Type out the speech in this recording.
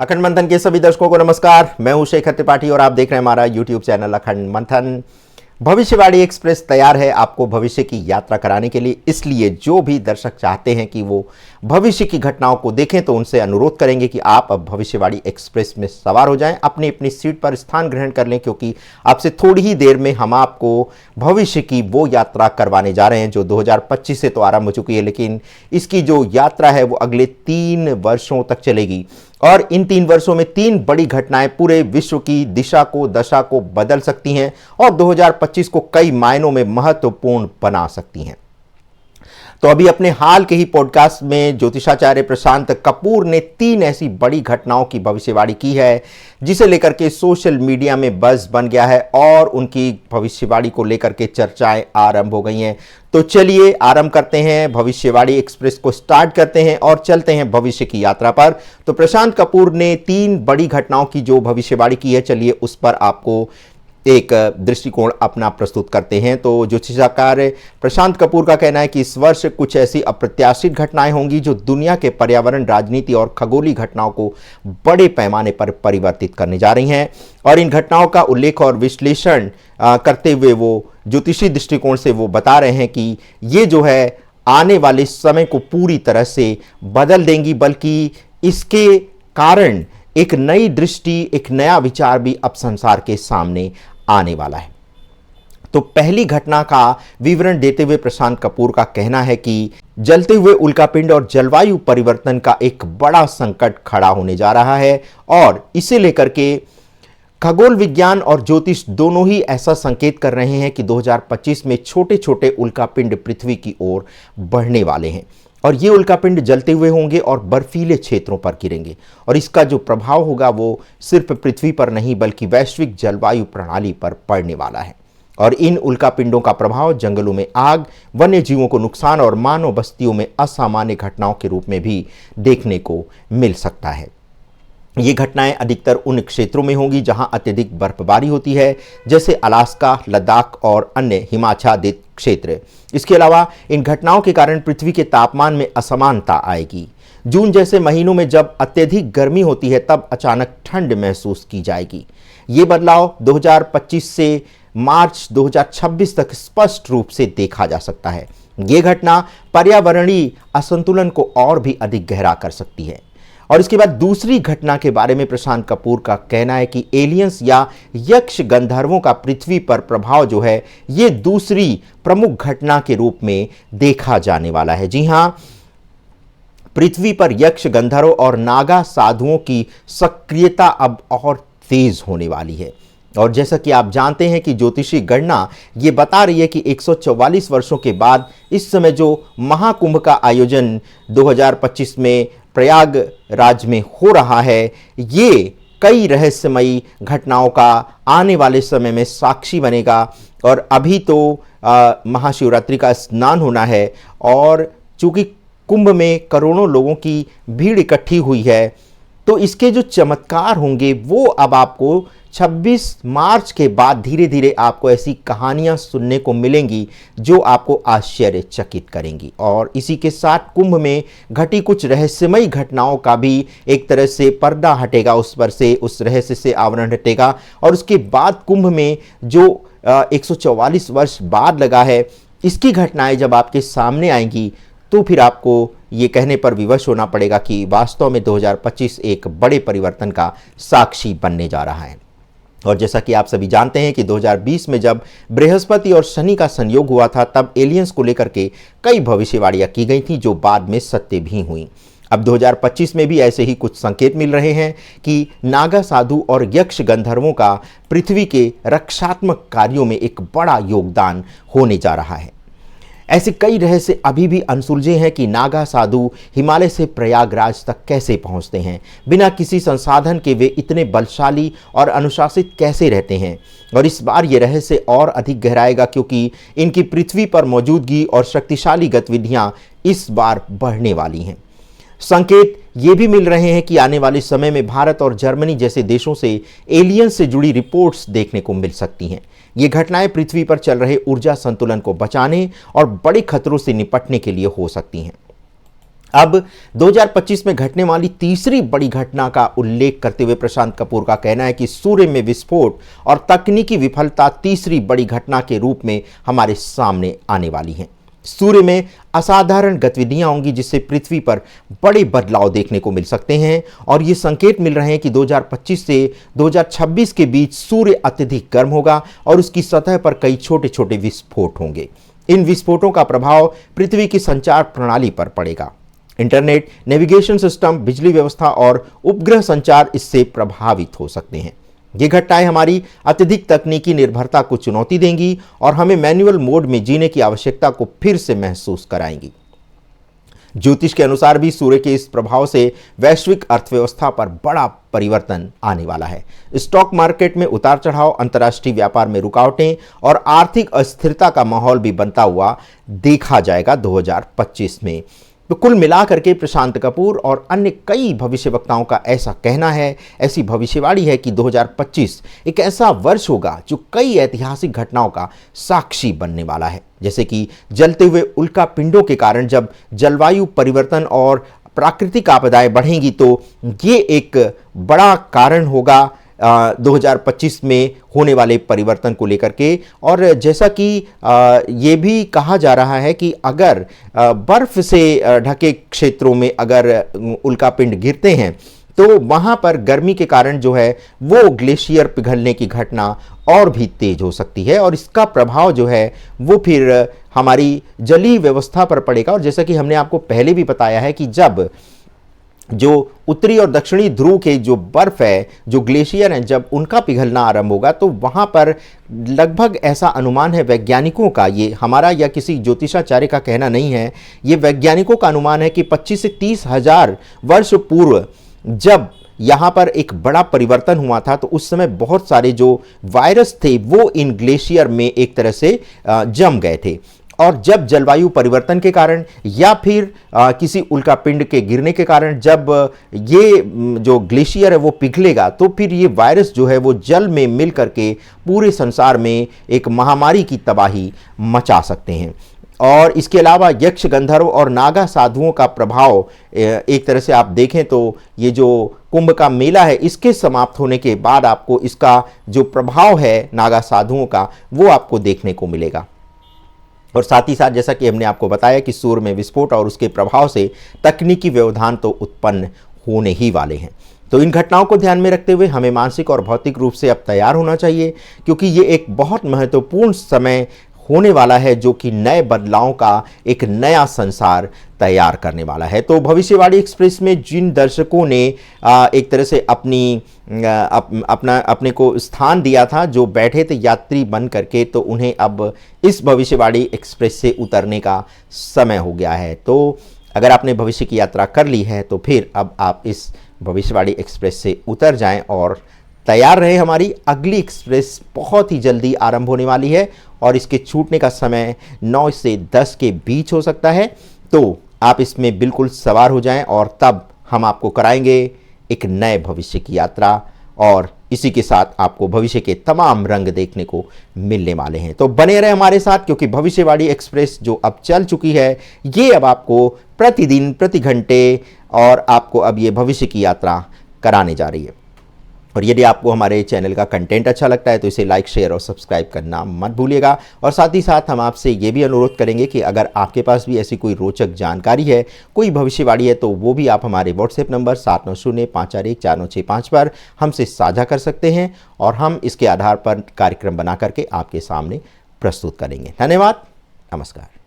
अखंड मंथन के सभी दर्शकों को नमस्कार। मैं हूं शेखर त्रिपाठी और आप देख रहे हैं हमारा यूट्यूब चैनल अखंड मंथन। भविष्यवाणी एक्सप्रेस तैयार है आपको भविष्य की यात्रा कराने के लिए। इसलिए जो भी दर्शक चाहते हैं कि वो भविष्य की घटनाओं को देखें तो उनसे अनुरोध करेंगे कि आप अब भविष्यवाणी एक्सप्रेस में सवार हो जाएं, अपनी अपनी सीट पर स्थान ग्रहण कर लें, क्योंकि आपसे थोड़ी ही देर में हम आपको भविष्य की वो यात्रा करवाने जा रहे हैं जो 2025 से तो आरंभ हो चुकी है, लेकिन इसकी जो यात्रा है वो अगले 3 वर्षों तक चलेगी। और इन 3 वर्षों में 3 बड़ी घटनाएं पूरे विश्व की दशा को बदल सकती हैं और 2025 को कई मायनों में महत्वपूर्ण बना सकती हैं। तो अभी अपने हाल के ही पॉडकास्ट में ज्योतिषाचार्य प्रशांत कपूर ने 3 ऐसी बड़ी घटनाओं की भविष्यवाणी की है जिसे लेकर के सोशल मीडिया में बज़ बन गया है और उनकी भविष्यवाणी को लेकर के चर्चाएं आरंभ हो गई हैं। तो चलिए आरंभ करते हैं, भविष्यवाणी एक्सप्रेस को स्टार्ट करते हैं और चलते हैं भविष्य की यात्रा पर। तो प्रशांत कपूर ने 3 बड़ी घटनाओं की जो भविष्यवाणी की है, चलिए उस पर आपको एक दृष्टिकोण अपना प्रस्तुत करते हैं। तो ज्योतिषाचार्य प्रशांत कपूर का कहना है कि इस वर्ष कुछ ऐसी अप्रत्याशित घटनाएं होंगी जो दुनिया के पर्यावरण, राजनीति और खगोलीय घटनाओं को बड़े पैमाने पर परिवर्तित करने जा रही हैं। और इन घटनाओं का उल्लेख और विश्लेषण करते हुए वो ज्योतिषी दृष्टिकोण से वो बता रहे हैं कि ये जो है आने वाले समय को पूरी तरह से बदल देंगी, बल्कि इसके कारण एक नई दृष्टि, एक नया विचार भी अब संसार के सामने आने वाला है। तो पहली घटना का विवरण देते हुए प्रशांत कपूर का कहना है कि जलते हुए उल्कापिंड और जलवायु परिवर्तन का एक बड़ा संकट खड़ा होने जा रहा है और इसे लेकर के खगोल विज्ञान और ज्योतिष दोनों ही ऐसा संकेत कर रहे हैं कि 2025 में छोटे छोटे उल्कापिंड पृथ्वी की ओर बढ़ने वाले हैं और ये उल्कापिंड जलते हुए होंगे और बर्फीले क्षेत्रों पर गिरेंगे और इसका जो प्रभाव होगा वो सिर्फ पृथ्वी पर नहीं बल्कि वैश्विक जलवायु प्रणाली पर पड़ने वाला है। और इन उल्कापिंडों का प्रभाव जंगलों में आग, वन्य जीवों को नुकसान और मानव बस्तियों में असामान्य घटनाओं के रूप में भी देखने को मिल सकता है। ये घटनाएं अधिकतर उन क्षेत्रों में होंगी जहां अत्यधिक बर्फबारी होती है, जैसे अलास्का, लद्दाख और अन्य हिमाच्छादित क्षेत्र। इसके अलावा इन घटनाओं के कारण पृथ्वी के तापमान में असमानता आएगी। जून जैसे महीनों में जब अत्यधिक गर्मी होती है तब अचानक ठंड महसूस की जाएगी। ये बदलाव 2025 से मार्च 2026 तक स्पष्ट रूप से देखा जा सकता है। ये घटना पर्यावरणीय असंतुलन को और भी अधिक गहरा कर सकती है। और इसके बाद दूसरी घटना के बारे में प्रशांत कपूर का कहना है कि एलियंस या यक्ष गंधर्वों का पृथ्वी पर प्रभाव जो है ये दूसरी प्रमुख घटना के रूप में देखा जाने वाला है। जी हां, पृथ्वी पर यक्ष गंधर्व और नागा साधुओं की सक्रियता अब और तेज होने वाली है। और जैसा कि आप जानते हैं कि ज्योतिषी गणना ये बता रही है कि 144 वर्षों के बाद इस समय जो महाकुंभ का आयोजन 2025 में प्रयागराज में हो रहा है, ये कई रहस्यमयी घटनाओं का आने वाले समय में साक्षी बनेगा। और अभी तो महाशिवरात्रि का स्नान होना है और चूंकि कुंभ में करोड़ों लोगों की भीड़ इकट्ठी हुई है, तो इसके जो चमत्कार होंगे वो अब आपको 26 मार्च के बाद धीरे धीरे आपको ऐसी कहानियां सुनने को मिलेंगी जो आपको आश्चर्यचकित करेंगी। और इसी के साथ कुंभ में घटी कुछ रहस्यमयी घटनाओं का भी एक तरह से पर्दा हटेगा, उस पर से उस रहस्य से आवरण हटेगा। और उसके बाद कुंभ में जो 144 वर्ष बाद लगा है, इसकी घटनाएं जब आपके सामने आएंगी तो फिर आपको ये कहने पर विवश होना पड़ेगा कि वास्तव में 2025 एक बड़े परिवर्तन का साक्षी बनने जा रहा है। और जैसा कि आप सभी जानते हैं कि 2020 में जब बृहस्पति और शनि का संयोग हुआ था तब एलियंस को लेकर के कई भविष्यवाणियां की गई थी जो बाद में सत्य भी हुई। अब 2025 में भी ऐसे ही कुछ संकेत मिल रहे हैं कि नागा साधु और यक्ष गंधर्वों का पृथ्वी के रक्षात्मक कार्यों में एक बड़ा योगदान होने जा रहा है। ऐसे कई रहस्य अभी भी अनसुलझे हैं कि नागा साधु हिमालय से प्रयागराज तक कैसे पहुंचते हैं, बिना किसी संसाधन के वे इतने बलशाली और अनुशासित कैसे रहते हैं। और इस बार ये रहस्य और अधिक गहराएगा क्योंकि इनकी पृथ्वी पर मौजूदगी और शक्तिशाली गतिविधियां इस बार बढ़ने वाली हैं। संकेत ये भी मिल रहे हैं कि आने वाले समय में भारत और जर्मनी जैसे देशों से एलियंस से जुड़ी रिपोर्ट्स देखने को मिल सकती हैं। ये घटनाएं पृथ्वी पर चल रहे ऊर्जा संतुलन को बचाने और बड़े खतरों से निपटने के लिए हो सकती हैं। अब 2025 में घटने वाली तीसरी बड़ी घटना का उल्लेख करते हुए प्रशांत कपूर का कहना है कि सूर्य में विस्फोट और तकनीकी विफलता तीसरी बड़ी घटना के रूप में हमारे सामने आने वाली है। सूर्य में असाधारण गतिविधियां होंगी जिससे पृथ्वी पर बड़े बदलाव देखने को मिल सकते हैं और ये संकेत मिल रहे हैं कि 2025 से 2026 के बीच सूर्य अत्यधिक गर्म होगा और उसकी सतह पर कई छोटे छोटे विस्फोट होंगे। इन विस्फोटों का प्रभाव पृथ्वी की संचार प्रणाली पर पड़ेगा। इंटरनेट, नेविगेशन सिस्टम, बिजली व्यवस्था और उपग्रह संचार इससे प्रभावित हो सकते हैं। ये घटनाएं हमारी अत्यधिक तकनीकी निर्भरता को चुनौती देंगी और हमें मैनुअल मोड में जीने की आवश्यकता को फिर से महसूस कराएंगी। ज्योतिष के अनुसार भी सूर्य के इस प्रभाव से वैश्विक अर्थव्यवस्था पर बड़ा परिवर्तन आने वाला है। स्टॉक मार्केट में उतार चढ़ाव, अंतर्राष्ट्रीय व्यापार में रुकावटें और आर्थिक अस्थिरता का माहौल भी बनता हुआ देखा जाएगा 2025 में। तो कुल मिलाकर के प्रशांत कपूर और अन्य कई भविष्यवक्ताओं का ऐसा कहना है, ऐसी भविष्यवाणी है कि 2025 एक ऐसा वर्ष होगा जो कई ऐतिहासिक घटनाओं का साक्षी बनने वाला है। जैसे कि जलते हुए उल्का पिंडों के कारण जब जलवायु परिवर्तन और प्राकृतिक आपदाएं बढ़ेंगी तो ये एक बड़ा कारण होगा 2025 में होने वाले परिवर्तन को लेकर के। और जैसा कि ये भी कहा जा रहा है कि अगर बर्फ से ढके क्षेत्रों में अगर उल्कापिंड गिरते हैं तो वहाँ पर गर्मी के कारण जो है वो ग्लेशियर पिघलने की घटना और भी तेज हो सकती है और इसका प्रभाव जो है वो फिर हमारी जलीय व्यवस्था पर पड़ेगा। और जैसा कि हमने आपको पहले भी बताया है कि जब जो उत्तरी और दक्षिणी ध्रुव के जो बर्फ है, जो ग्लेशियर हैं, जब उनका पिघलना आरंभ होगा तो वहाँ पर लगभग ऐसा अनुमान है वैज्ञानिकों का, ये हमारा या किसी ज्योतिषाचार्य का कहना नहीं है, ये वैज्ञानिकों का अनुमान है कि 25 से 30 हजार वर्ष पूर्व जब यहाँ पर एक बड़ा परिवर्तन हुआ था तो उस समय बहुत सारे जो वायरस थे वो इन ग्लेशियर में एक तरह से जम गए थे और जब जलवायु परिवर्तन के कारण या फिर किसी उल्कापिंड के गिरने के कारण जब ये जो ग्लेशियर है वो पिघलेगा तो फिर ये वायरस जो है वो जल में मिल करके पूरे संसार में एक महामारी की तबाही मचा सकते हैं। और इसके अलावा यक्ष, गंधर्व और नागा साधुओं का प्रभाव एक तरह से आप देखें तो ये जो कुंभ का मेला है इसके समाप्त होने के बाद आपको इसका जो प्रभाव है नागा साधुओं का वो आपको देखने को मिलेगा। और साथ ही साथ जैसा कि हमने आपको बताया कि सूर्य में विस्फोट और उसके प्रभाव से तकनीकी व्यवधान तो उत्पन्न होने ही वाले हैं। तो इन घटनाओं को ध्यान में रखते हुए हमें मानसिक और भौतिक रूप से अब तैयार होना चाहिए क्योंकि ये एक बहुत महत्वपूर्ण समय होने वाला है जो कि नए बदलावों का एक नया संसार तैयार करने वाला है। तो भविष्यवाणी एक्सप्रेस में जिन दर्शकों ने एक तरह से अपने को स्थान दिया था, जो बैठे थे यात्री बन करके, तो उन्हें अब इस भविष्यवाणी एक्सप्रेस से उतरने का समय हो गया है। तो अगर आपने भविष्य की यात्रा कर ली है तो फिर अब आप इस भविष्यवाणी एक्सप्रेस से उतर जाएं और तैयार रहे। हमारी अगली एक्सप्रेस बहुत ही जल्दी आरंभ होने वाली है और इसके छूटने का समय 9 से 10 के बीच हो सकता है। तो आप इसमें बिल्कुल सवार हो जाएं और तब हम आपको कराएंगे एक नए भविष्य की यात्रा और इसी के साथ आपको भविष्य के तमाम रंग देखने को मिलने वाले हैं। तो बने रहे हमारे साथ क्योंकि भविष्यवाणी एक्सप्रेस जो अब चल चुकी है ये अब आपको प्रतिदिन, प्रति घंटे और आपको अब ये भविष्य की यात्रा कराने जा रही है। और यदि आपको हमारे चैनल का कंटेंट अच्छा लगता है तो इसे लाइक, शेयर और सब्सक्राइब करना मत भूलिएगा। और साथ ही साथ हम आपसे ये भी अनुरोध करेंगे कि अगर आपके पास भी ऐसी कोई रोचक जानकारी है, कोई भविष्यवाणी है, तो वो भी आप हमारे व्हाट्सएप नंबर 7905414965 पर हमसे साझा कर सकते हैं और हम इसके आधार पर कार्यक्रम बना करके आपके सामने प्रस्तुत करेंगे। धन्यवाद, नमस्कार।